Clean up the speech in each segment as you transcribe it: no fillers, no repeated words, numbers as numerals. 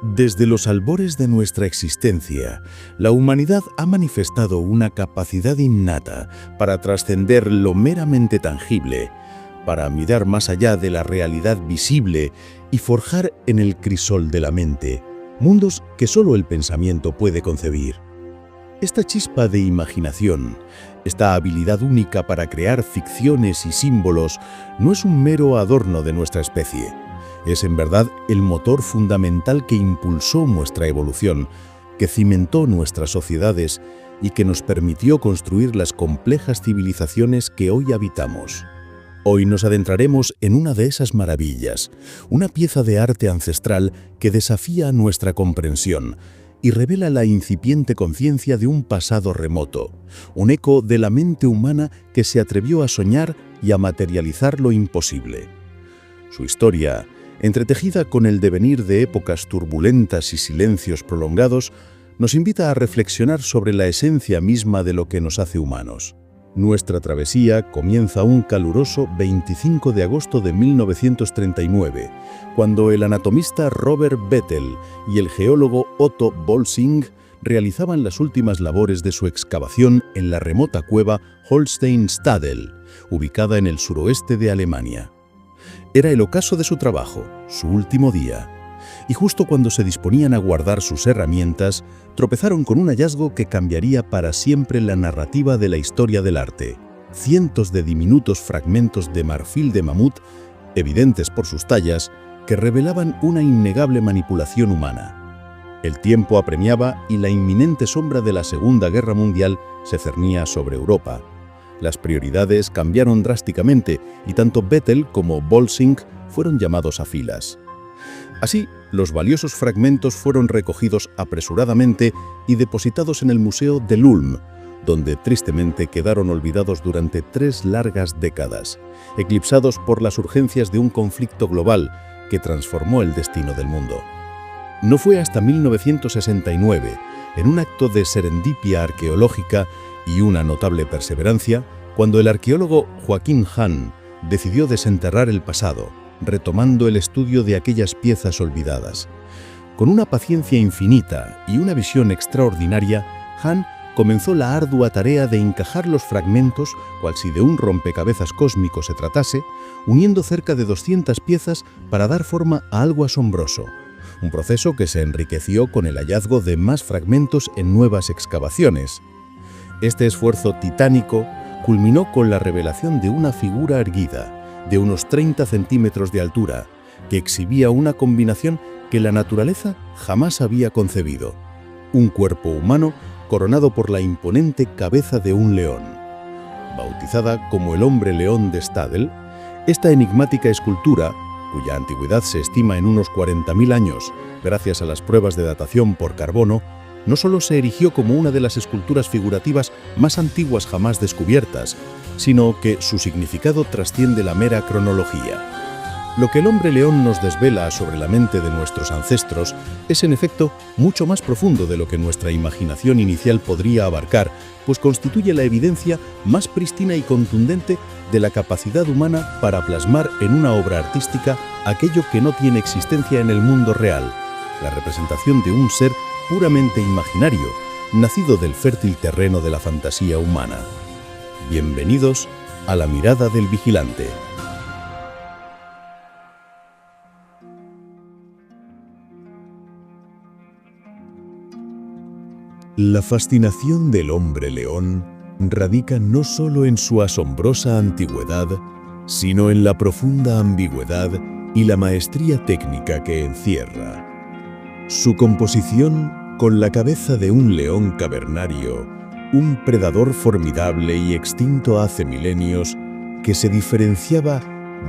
Desde los albores de nuestra existencia, la humanidad ha manifestado una capacidad innata para trascender lo meramente tangible, para mirar más allá de la realidad visible y forjar en el crisol de la mente mundos que solo el pensamiento puede concebir. Esta chispa de imaginación, esta habilidad única para crear ficciones y símbolos, no es un mero adorno de nuestra especie. Es en verdad el motor fundamental que impulsó nuestra evolución, que cimentó nuestras sociedades y que nos permitió construir las complejas civilizaciones que hoy habitamos. Hoy nos adentraremos en una de esas maravillas, una pieza de arte ancestral que desafía nuestra comprensión y revela la incipiente conciencia de un pasado remoto, un eco de la mente humana que se atrevió a soñar y a materializar lo imposible. Su historia, entretejida con el devenir de épocas turbulentas y silencios prolongados, nos invita a reflexionar sobre la esencia misma de lo que nos hace humanos. Nuestra travesía comienza un caluroso 25 de agosto de 1939, cuando el anatomista Robert Bethel y el geólogo Otto Bolsing realizaban las últimas labores de su excavación en la remota cueva Holsteinstadel, ubicada en el suroeste de Alemania. Era el ocaso de su trabajo, su último día, y justo cuando se disponían a guardar sus herramientas, tropezaron con un hallazgo que cambiaría para siempre la narrativa de la historia del arte. Cientos de diminutos fragmentos de marfil de mamut, evidentes por sus tallas, que revelaban una innegable manipulación humana. El tiempo apremiaba y la inminente sombra de la Segunda Guerra Mundial se cernía sobre Europa. Las prioridades cambiaron drásticamente y tanto Bethel como Bolsing fueron llamados a filas. Así, los valiosos fragmentos fueron recogidos apresuradamente y depositados en el Museo del Ulm, donde tristemente quedaron olvidados durante 3 largas décadas, eclipsados por las urgencias de un conflicto global que transformó el destino del mundo. No fue hasta 1969, en un acto de serendipia arqueológica y una notable perseverancia, cuando el arqueólogo Joachim Hahn decidió desenterrar el pasado, retomando el estudio de aquellas piezas olvidadas. Con una paciencia infinita y una visión extraordinaria, Hahn comenzó la ardua tarea de encajar los fragmentos, cual si de un rompecabezas cósmico se tratase, uniendo cerca de 200 piezas para dar forma a algo asombroso. Un proceso que se enriqueció con el hallazgo de más fragmentos en nuevas excavaciones. Este esfuerzo titánico culminó con la revelación de una figura erguida, de unos 30 centímetros de altura, que exhibía una combinación que la naturaleza jamás había concebido. Un cuerpo humano coronado por la imponente cabeza de un león. Bautizada como el hombre león de Stadel, esta enigmática escultura, cuya antigüedad se estima en unos 40.000 años, gracias a las pruebas de datación por carbono, no solo se erigió como una de las esculturas figurativas más antiguas jamás descubiertas, sino que su significado trasciende la mera cronología. Lo que el hombre león nos desvela sobre la mente de nuestros ancestros es en efecto mucho más profundo de lo que nuestra imaginación inicial podría abarcar, pues constituye la evidencia más prístina y contundente de la capacidad humana para plasmar en una obra artística aquello que no tiene existencia en el mundo real, la representación de un ser puramente imaginario, nacido del fértil terreno de la fantasía humana. Bienvenidos a La Mirada del Vigilante. La fascinación del hombre león radica no solo en su asombrosa antigüedad, sino en la profunda ambigüedad y la maestría técnica que encierra. Su composición, con la cabeza de un león cavernario, un predador formidable y extinto hace milenios, que se diferenciaba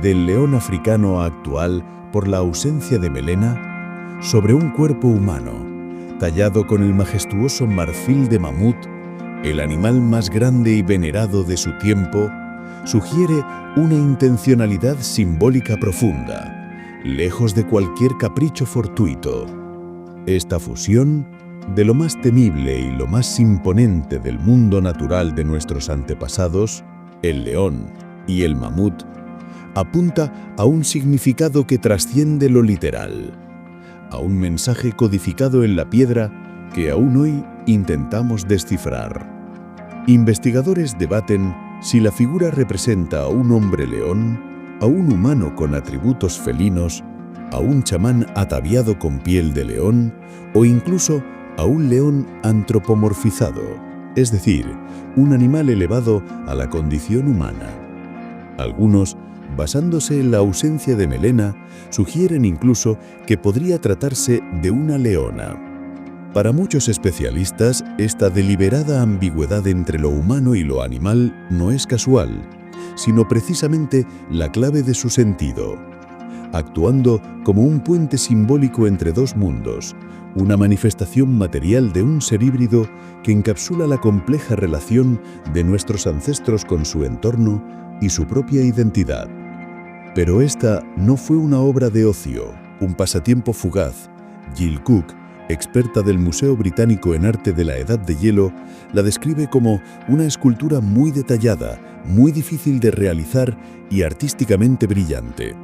del león africano actual por la ausencia de melena, sobre un cuerpo humano, tallado con el majestuoso marfil de mamut, el animal más grande y venerado de su tiempo, sugiere una intencionalidad simbólica profunda, lejos de cualquier capricho fortuito. Esta fusión, de lo más temible y lo más imponente del mundo natural de nuestros antepasados, el león y el mamut, apunta a un significado que trasciende lo literal, a un mensaje codificado en la piedra que aún hoy intentamos descifrar. Investigadores debaten si la figura representa a un hombre león, a un humano con atributos felinos, a un chamán ataviado con piel de león o incluso a un león antropomorfizado, es decir, un animal elevado a la condición humana. Algunos, basándose en la ausencia de melena, sugieren incluso que podría tratarse de una leona. Para muchos especialistas, esta deliberada ambigüedad entre lo humano y lo animal no es casual, sino precisamente la clave de su sentido, actuando como un puente simbólico entre dos mundos, una manifestación material de un ser híbrido que encapsula la compleja relación de nuestros ancestros con su entorno y su propia identidad. Pero esta no fue una obra de ocio, un pasatiempo fugaz. Jill Cook, experta del Museo Británico en Arte de la Edad de Hielo, la describe como una escultura muy detallada, muy difícil de realizar y artísticamente brillante.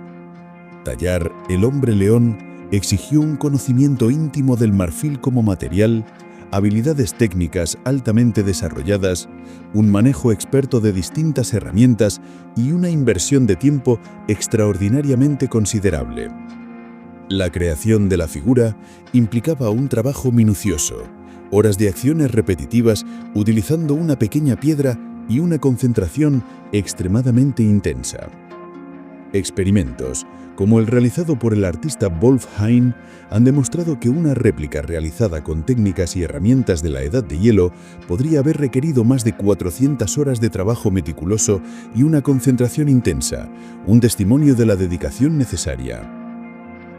Tallar el hombre león exigió un conocimiento íntimo del marfil como material, habilidades técnicas altamente desarrolladas, un manejo experto de distintas herramientas y una inversión de tiempo extraordinariamente considerable. La creación de la figura implicaba un trabajo minucioso, horas de acciones repetitivas utilizando una pequeña piedra y una concentración extremadamente intensa. Experimentos, como el realizado por el artista Wolf Hein, han demostrado que una réplica realizada con técnicas y herramientas de la Edad de Hielo podría haber requerido más de 400 horas de trabajo meticuloso y una concentración intensa, un testimonio de la dedicación necesaria.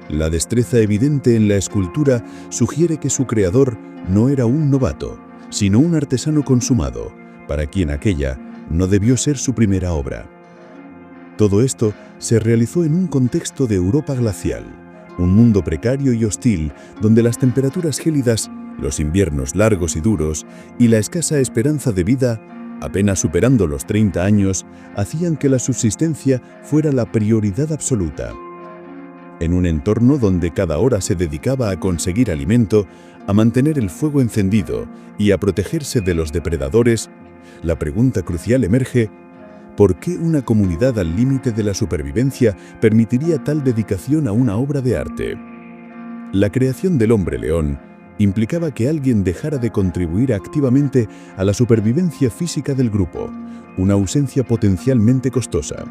La destreza evidente en la escultura sugiere que su creador no era un novato, sino un artesano consumado, para quien aquella no debió ser su primera obra. Todo esto se realizó en un contexto de Europa glacial, un mundo precario y hostil donde las temperaturas gélidas, los inviernos largos y duros y la escasa esperanza de vida, apenas superando los 30 años, hacían que la subsistencia fuera la prioridad absoluta. En un entorno donde cada hora se dedicaba a conseguir alimento, a mantener el fuego encendido y a protegerse de los depredadores, la pregunta crucial emerge: ¿por qué una comunidad al límite de la supervivencia permitiría tal dedicación a una obra de arte? La creación del hombre león implicaba que alguien dejara de contribuir activamente a la supervivencia física del grupo, una ausencia potencialmente costosa.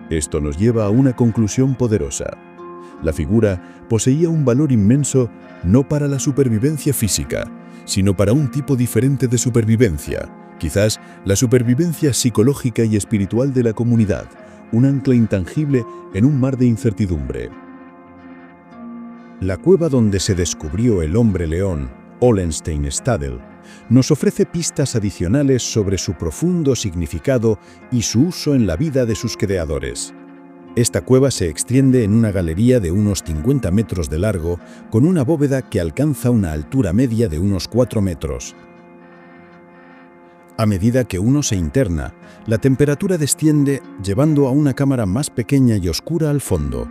Esto nos lleva a una conclusión poderosa. La figura poseía un valor inmenso no para la supervivencia física, sino para un tipo diferente de supervivencia, quizás la supervivencia psicológica y espiritual de la comunidad, un ancla intangible en un mar de incertidumbre. La cueva donde se descubrió el hombre león, Ollenstein-Stadel, nos ofrece pistas adicionales sobre su profundo significado y su uso en la vida de sus creadores. Esta cueva se extiende en una galería de unos 50 metros de largo, con una bóveda que alcanza una altura media de unos 4 metros. A medida que uno se interna, la temperatura desciende, llevando a una cámara más pequeña y oscura al fondo,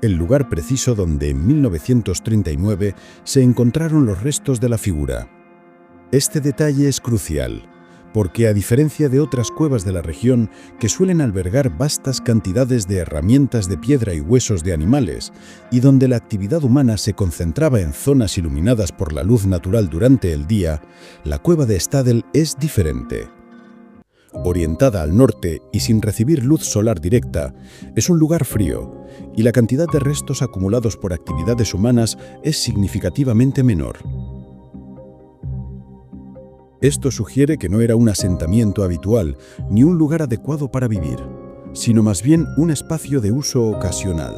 el lugar preciso donde en 1939 se encontraron los restos de la figura. Este detalle es crucial, porque a diferencia de otras cuevas de la región que suelen albergar vastas cantidades de herramientas de piedra y huesos de animales, y donde la actividad humana se concentraba en zonas iluminadas por la luz natural durante el día, la cueva de Stadel es diferente. Orientada al norte y sin recibir luz solar directa, es un lugar frío, y la cantidad de restos acumulados por actividades humanas es significativamente menor. Esto sugiere que no era un asentamiento habitual ni un lugar adecuado para vivir, sino más bien un espacio de uso ocasional.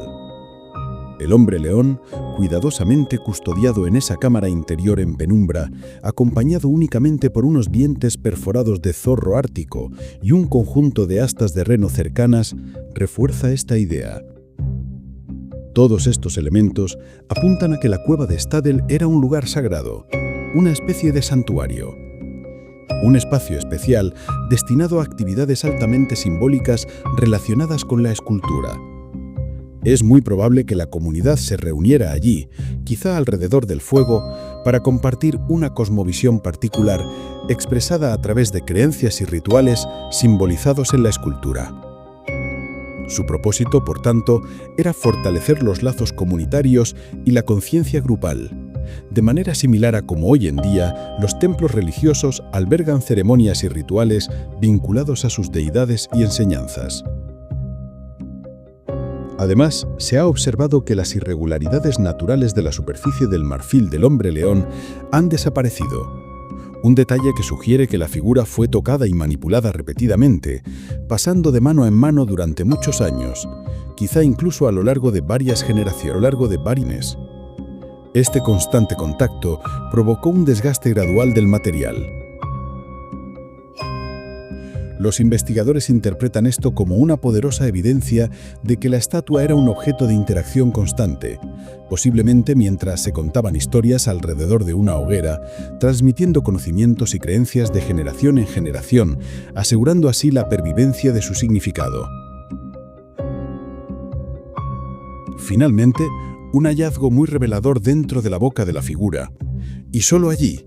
El hombre león, cuidadosamente custodiado en esa cámara interior en penumbra, acompañado únicamente por unos dientes perforados de zorro ártico y un conjunto de astas de reno cercanas, refuerza esta idea. Todos estos elementos apuntan a que la cueva de Stadel era un lugar sagrado, una especie de santuario. Un espacio especial destinado a actividades altamente simbólicas relacionadas con la escultura. Es muy probable que la comunidad se reuniera allí, quizá alrededor del fuego, para compartir una cosmovisión particular expresada a través de creencias y rituales simbolizados en la escultura. Su propósito, por tanto, era fortalecer los lazos comunitarios y la conciencia grupal, de manera similar a como hoy en día los templos religiosos albergan ceremonias y rituales vinculados a sus deidades y enseñanzas. Además, se ha observado que las irregularidades naturales de la superficie del marfil del hombre león han desaparecido. Un detalle que sugiere que la figura fue tocada y manipulada repetidamente, pasando de mano en mano durante muchos años, quizá incluso a lo largo de varias generaciones. Este constante contacto provocó un desgaste gradual del material. Los investigadores interpretan esto como una poderosa evidencia de que la estatua era un objeto de interacción constante, posiblemente mientras se contaban historias alrededor de una hoguera, transmitiendo conocimientos y creencias de generación en generación, asegurando así la pervivencia de su significado. Finalmente, un hallazgo muy revelador dentro de la boca de la figura, y solo allí,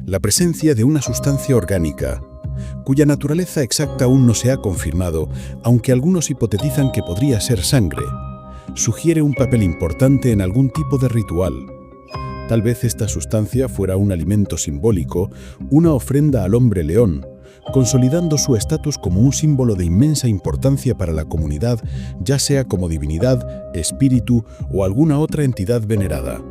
la presencia de una sustancia orgánica, cuya naturaleza exacta aún no se ha confirmado, aunque algunos hipotetizan que podría ser sangre, sugiere un papel importante en algún tipo de ritual. Tal vez esta sustancia fuera un alimento simbólico, una ofrenda al hombre león, consolidando su estatus como un símbolo de inmensa importancia para la comunidad, ya sea como divinidad, espíritu o alguna otra entidad venerada.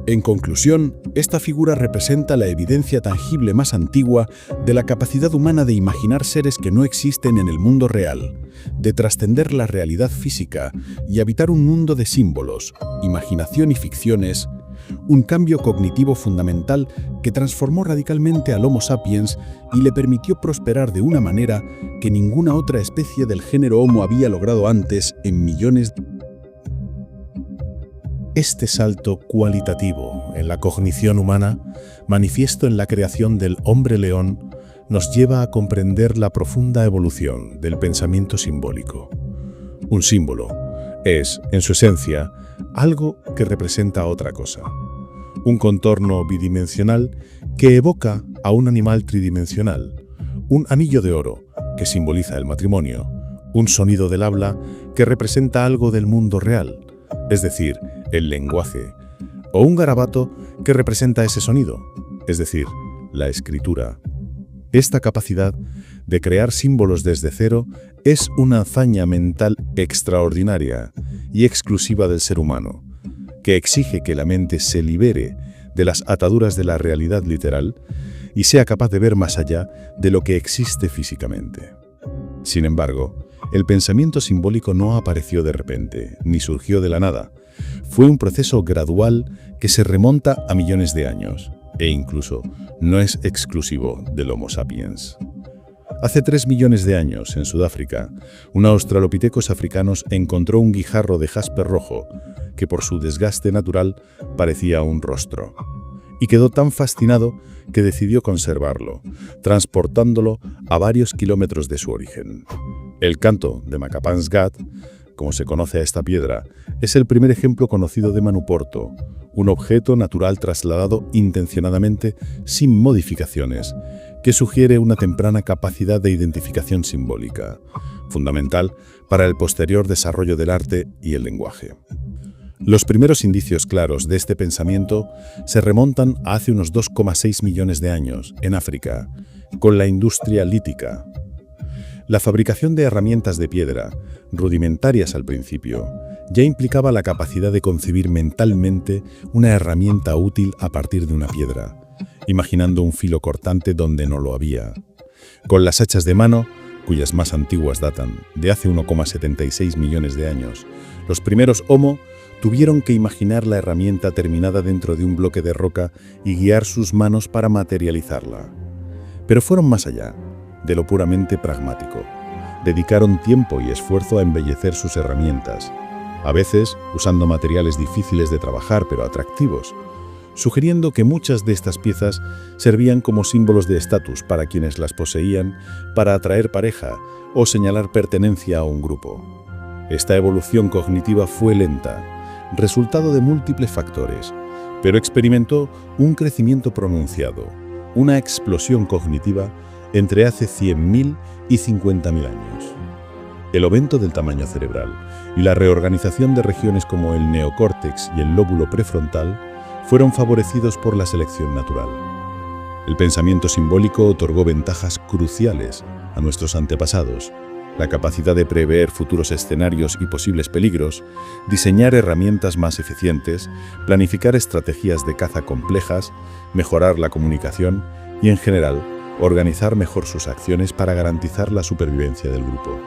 En conclusión, esta figura representa la evidencia tangible más antigua de la capacidad humana de imaginar seres que no existen en el mundo real, de trascender la realidad física y habitar un mundo de símbolos, imaginación y ficciones, un cambio cognitivo fundamental que transformó radicalmente al Homo sapiens y le permitió prosperar de una manera que ninguna otra especie del género Homo había logrado antes en millones de años. Este salto cualitativo en la cognición humana, manifiesto en la creación del hombre león, nos lleva a comprender la profunda evolución del pensamiento simbólico. Un símbolo es, en su esencia, algo que representa otra cosa. Un contorno bidimensional que evoca a un animal tridimensional, un anillo de oro que simboliza el matrimonio, un sonido del habla que representa algo del mundo real, es decir, el lenguaje, o un garabato que representa ese sonido, es decir, la escritura. Esta capacidad de crear símbolos desde cero es una hazaña mental extraordinaria y exclusiva del ser humano, que exige que la mente se libere de las ataduras de la realidad literal y sea capaz de ver más allá de lo que existe físicamente. Sin embargo, el pensamiento simbólico no apareció de repente, ni surgió de la nada. Fue un proceso gradual que se remonta a millones de años, e incluso no es exclusivo del Homo sapiens. Hace 3 millones de años, en Sudáfrica, un australopithecus africanos encontró un guijarro de jaspe rojo que por su desgaste natural parecía un rostro, y quedó tan fascinado que decidió conservarlo, transportándolo a varios kilómetros de su origen. El canto de Makapan's Gat, como se conoce a esta piedra, es el primer ejemplo conocido de Manuporto, un objeto natural trasladado intencionadamente sin modificaciones, que sugiere una temprana capacidad de identificación simbólica, fundamental para el posterior desarrollo del arte y el lenguaje. Los primeros indicios claros de este pensamiento se remontan a hace unos 2,6 millones de años, en África, con la industria lítica. La fabricación de herramientas de piedra, rudimentarias al principio, ya implicaba la capacidad de concebir mentalmente una herramienta útil a partir de una piedra, imaginando un filo cortante donde no lo había. Con las hachas de mano, cuyas más antiguas datan de hace 1,76 millones de años, los primeros Homo tuvieron que imaginar la herramienta terminada dentro de un bloque de roca y guiar sus manos para materializarla. Pero fueron más allá de lo puramente pragmático. Dedicaron tiempo y esfuerzo a embellecer sus herramientas, a veces usando materiales difíciles de trabajar pero atractivos, sugiriendo que muchas de estas piezas servían como símbolos de estatus para quienes las poseían, para atraer pareja o señalar pertenencia a un grupo. Esta evolución cognitiva fue lenta, resultado de múltiples factores, pero experimentó un crecimiento pronunciado, una explosión cognitiva entre hace 100.000 y 50.000 años. El aumento del tamaño cerebral y la reorganización de regiones como el neocórtex y el lóbulo prefrontal fueron favorecidos por la selección natural. El pensamiento simbólico otorgó ventajas cruciales a nuestros antepasados: la capacidad de prever futuros escenarios y posibles peligros, diseñar herramientas más eficientes, planificar estrategias de caza complejas, mejorar la comunicación y, en general, organizar mejor sus acciones para garantizar la supervivencia del grupo.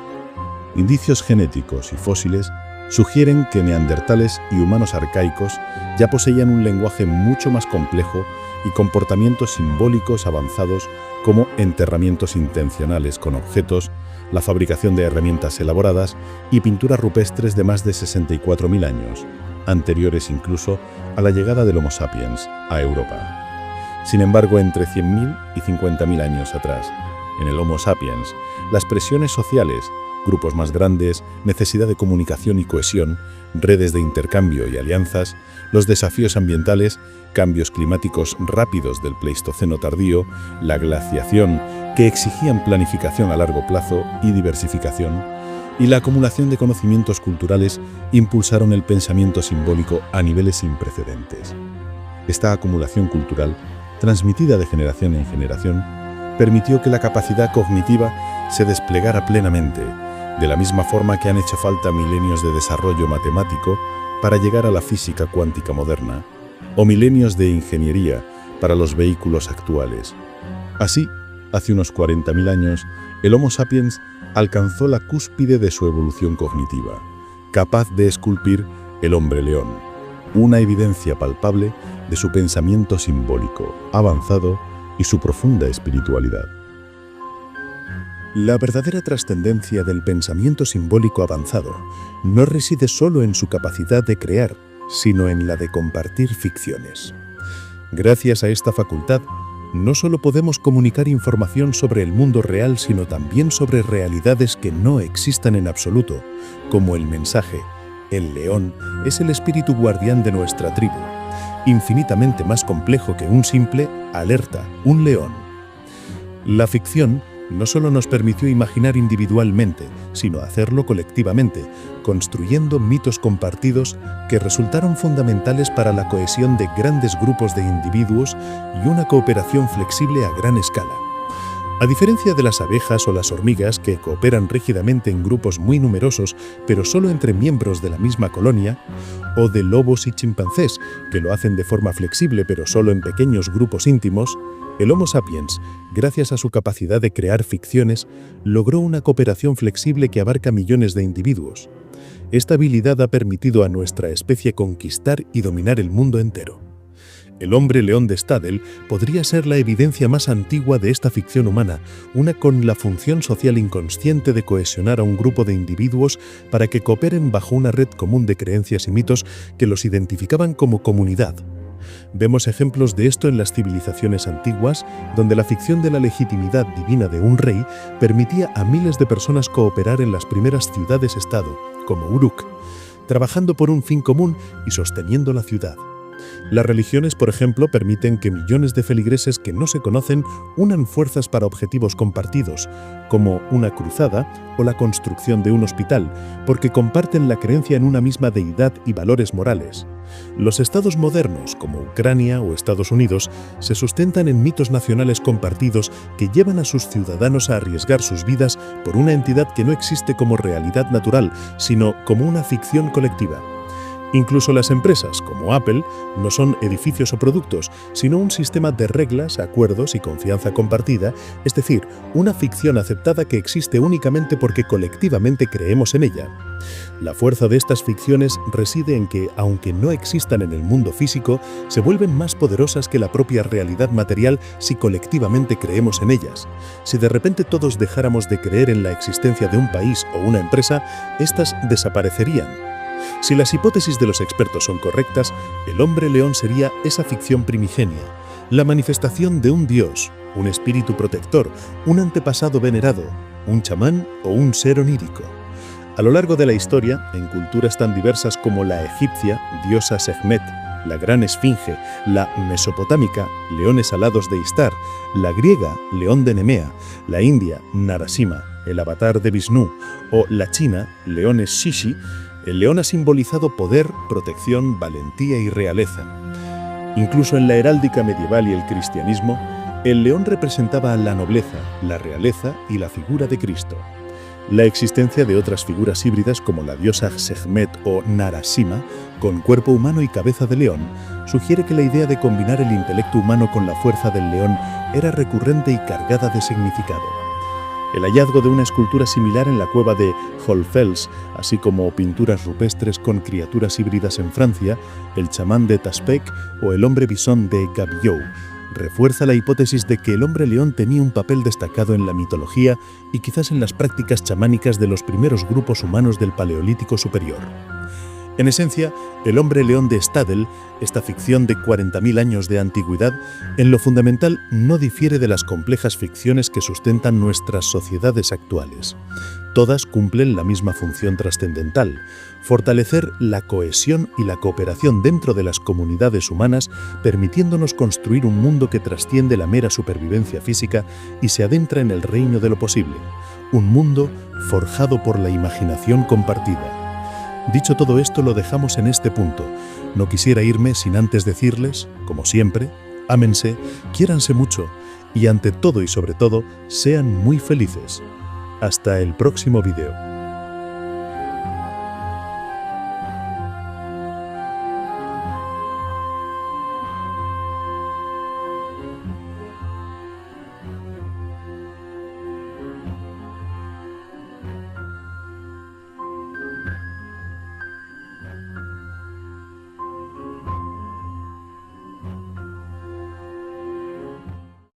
Indicios genéticos y fósiles sugieren que neandertales y humanos arcaicos ya poseían un lenguaje mucho más complejo y comportamientos simbólicos avanzados como enterramientos intencionales con objetos, la fabricación de herramientas elaboradas y pinturas rupestres de más de 64.000 años, anteriores incluso a la llegada del Homo sapiens a Europa. Sin embargo, entre 100.000 y 50.000 años atrás, en el Homo sapiens, las presiones sociales, grupos más grandes, necesidad de comunicación y cohesión, redes de intercambio y alianzas, los desafíos ambientales, cambios climáticos rápidos del Pleistoceno tardío, la glaciación, que exigían planificación a largo plazo y diversificación, y la acumulación de conocimientos culturales impulsaron el pensamiento simbólico a niveles sin precedentes. Esta acumulación cultural, transmitida de generación en generación, permitió que la capacidad cognitiva se desplegara plenamente, de la misma forma que han hecho falta milenios de desarrollo matemático para llegar a la física cuántica moderna, o milenios de ingeniería para los vehículos actuales. Así, hace unos 40.000 años, el Homo sapiens alcanzó la cúspide de su evolución cognitiva, capaz de esculpir el hombre león, una evidencia palpable de su pensamiento simbólico avanzado y su profunda espiritualidad. La verdadera trascendencia del pensamiento simbólico avanzado no reside solo en su capacidad de crear, sino en la de compartir ficciones. Gracias a esta facultad, no solo podemos comunicar información sobre el mundo real, sino también sobre realidades que no existan en absoluto, como el mensaje: el león es el espíritu guardián de nuestra tribu, infinitamente más complejo que un simple alerta, un león. La ficción no solo nos permitió imaginar individualmente, sino hacerlo colectivamente, construyendo mitos compartidos que resultaron fundamentales para la cohesión de grandes grupos de individuos y una cooperación flexible a gran escala. A diferencia de las abejas o las hormigas, que cooperan rígidamente en grupos muy numerosos, pero solo entre miembros de la misma colonia, o de lobos y chimpancés, que lo hacen de forma flexible pero solo en pequeños grupos íntimos, el Homo sapiens, gracias a su capacidad de crear ficciones, logró una cooperación flexible que abarca millones de individuos. Esta habilidad ha permitido a nuestra especie conquistar y dominar el mundo entero. El hombre león de Stadel podría ser la evidencia más antigua de esta ficción humana, una con la función social inconsciente de cohesionar a un grupo de individuos para que cooperen bajo una red común de creencias y mitos que los identificaban como comunidad. Vemos ejemplos de esto en las civilizaciones antiguas, donde la ficción de la legitimidad divina de un rey permitía a miles de personas cooperar en las primeras ciudades-estado, como Uruk, trabajando por un fin común y sosteniendo la ciudad. Las religiones, por ejemplo, permiten que millones de feligreses que no se conocen unan fuerzas para objetivos compartidos, como una cruzada o la construcción de un hospital, porque comparten la creencia en una misma deidad y valores morales. Los estados modernos, como Ucrania o Estados Unidos, se sustentan en mitos nacionales compartidos que llevan a sus ciudadanos a arriesgar sus vidas por una entidad que no existe como realidad natural, sino como una ficción colectiva. Incluso las empresas, como Apple, no son edificios o productos, sino un sistema de reglas, acuerdos y confianza compartida, es decir, una ficción aceptada que existe únicamente porque colectivamente creemos en ella. La fuerza de estas ficciones reside en que, aunque no existan en el mundo físico, se vuelven más poderosas que la propia realidad material si colectivamente creemos en ellas. Si de repente todos dejáramos de creer en la existencia de un país o una empresa, éstas desaparecerían. Si las hipótesis de los expertos son correctas, el hombre león sería esa ficción primigenia, la manifestación de un dios, un espíritu protector, un antepasado venerado, un chamán o un ser onírico. A lo largo de la historia, en culturas tan diversas como la egipcia, diosa Sekhmet, la gran esfinge, la mesopotámica, leones alados de Istar, la griega, león de Nemea, la india, Narasimha, el avatar de Vishnu, o la china, leones Shishi, el león ha simbolizado poder, protección, valentía y realeza. Incluso en la heráldica medieval y el cristianismo, el león representaba la nobleza, la realeza y la figura de Cristo. La existencia de otras figuras híbridas como la diosa Sekhmet o Narasimha, con cuerpo humano y cabeza de león, sugiere que la idea de combinar el intelecto humano con la fuerza del león era recurrente y cargada de significado. El hallazgo de una escultura similar en la cueva de Hohlfels, así como pinturas rupestres con criaturas híbridas en Francia, el chamán de Taspec o el hombre bisón de Gabiou, refuerza la hipótesis de que el hombre león tenía un papel destacado en la mitología y quizás en las prácticas chamánicas de los primeros grupos humanos del Paleolítico Superior. En esencia, el hombre león de Stadel, esta ficción de 40.000 años de antigüedad, en lo fundamental no difiere de las complejas ficciones que sustentan nuestras sociedades actuales. Todas cumplen la misma función trascendental: fortalecer la cohesión y la cooperación dentro de las comunidades humanas, permitiéndonos construir un mundo que trasciende la mera supervivencia física y se adentra en el reino de lo posible, un mundo forjado por la imaginación compartida. Dicho todo esto, lo dejamos en este punto. No quisiera irme sin antes decirles, como siempre, ámense, quiéranse mucho y ante todo y sobre todo, sean muy felices. Hasta el próximo video.